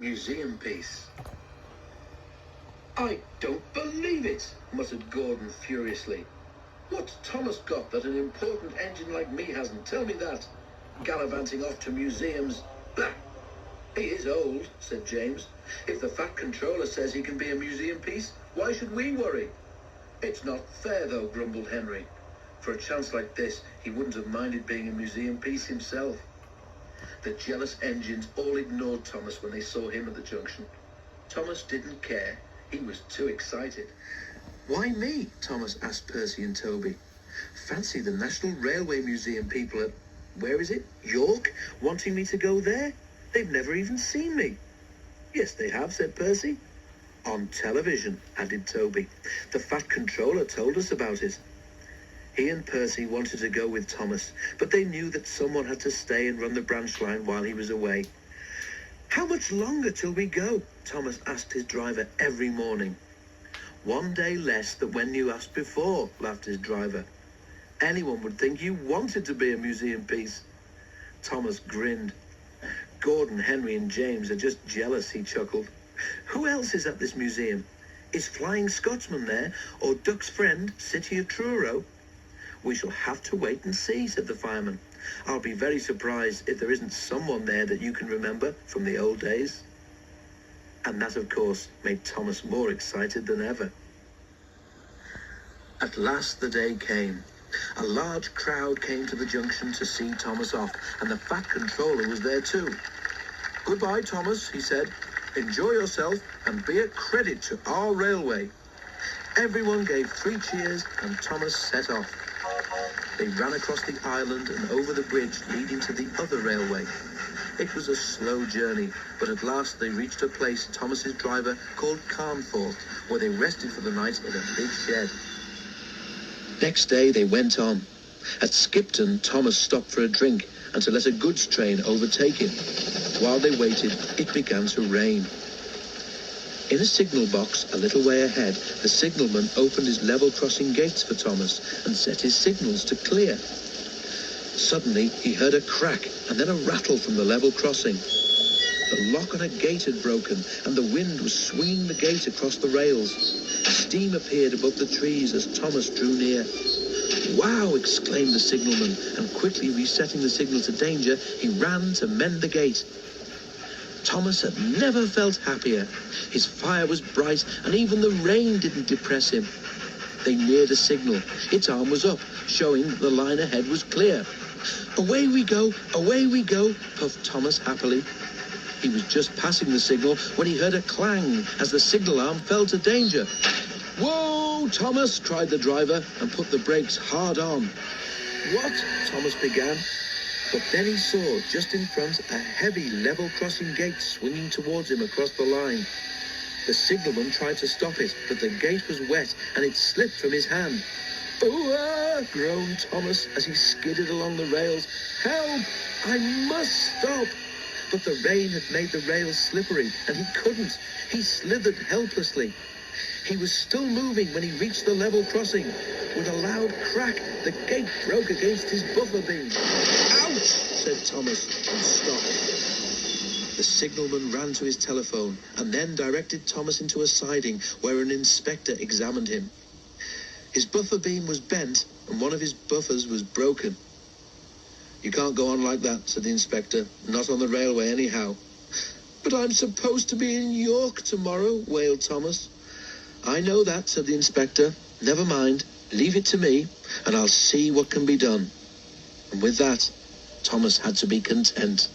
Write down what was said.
Museum piece. I don't believe it, muttered Gordon furiously. What's Thomas got that an important engine like me hasn't? Tell me that. Gallivanting off to museums. Blah. He is old, said James. If the Fat Controller says he can be a museum piece, why should we worry? It's not fair, though, grumbled Henry. For a chance like this, he wouldn't have minded being a museum piece himself. The jealous engines all ignored Thomas when they saw him at the junction. Thomas didn't care. He was too excited. Why me? Thomas asked Percy and Toby. Fancy the National Railway Museum people at, where is it, York, wanting me to go there? They've never even seen me. Yes, they have, said Percy. On television, added Toby. The Fat Controller told us about it. He and Percy wanted to go with Thomas, but they knew that someone had to stay and run the branch line while he was away. How much longer till we go? Thomas asked his driver every morning. 1 day less than when you asked before, laughed his driver. Anyone would think you wanted to be a museum piece. Thomas grinned. Gordon, Henry and James are just jealous, he chuckled. Who else is at this museum? Is Flying Scotsman there, or Duck's friend, City of Truro? We shall have to wait and see, said the fireman. I'll be very surprised if there isn't someone there that you can remember from the old days. And that, of course, made Thomas more excited than ever. At last the day came. A large crowd came to the junction to see Thomas off, and the Fat Controller was there too. Goodbye, Thomas, he said. Enjoy yourself and be a credit to our railway. Everyone gave 3 cheers and Thomas set off. They ran across the island and over the bridge leading to the other railway. It was a slow journey, but at last they reached a place Thomas's driver called Carnforth, where they rested for the night in a big shed. Next day they went on. At Skipton, Thomas stopped for a drink and to let a goods train overtake him. While they waited, it began to rain. In a signal box a little way ahead, the signalman opened his level crossing gates for Thomas and set his signals to clear. Suddenly, he heard a crack and then a rattle from the level crossing. The lock on a gate had broken, and the wind was swinging the gate across the rails. Steam appeared above the trees as Thomas drew near. Wow! Exclaimed the signalman, and quickly resetting the signal to danger, he ran to mend the gate. Thomas had never felt happier. His fire was bright, and even the rain didn't depress him. They neared a signal. Its arm was up, showing that the line ahead was clear. Away we go, puffed Thomas happily. He was just passing the signal when he heard a clang as the signal arm fell to danger. Whoa, Thomas, cried the driver and put the brakes hard on. What? Thomas began. But then he saw, just in front, a heavy level crossing gate swinging towards him across the line. The signalman tried to stop it, but the gate was wet and it slipped from his hand. "Oh!" groaned Thomas as he skidded along the rails. "Help! I must stop!" But the rain had made the rails slippery, and he couldn't. He slithered helplessly. He was still moving when he reached the level crossing. With a loud crack, the gate broke against his buffer beam. "Ouch!" said Thomas, and stopped. The signalman ran to his telephone and then directed Thomas into a siding where an inspector examined him. His buffer beam was bent and one of his buffers was broken. "You can't go on like that," said the inspector. "Not on the railway anyhow." "But I'm supposed to be in York tomorrow," wailed Thomas. "I know that," said the inspector. "Never mind. Leave it to me, and I'll see what can be done." And with that, Thomas had to be content.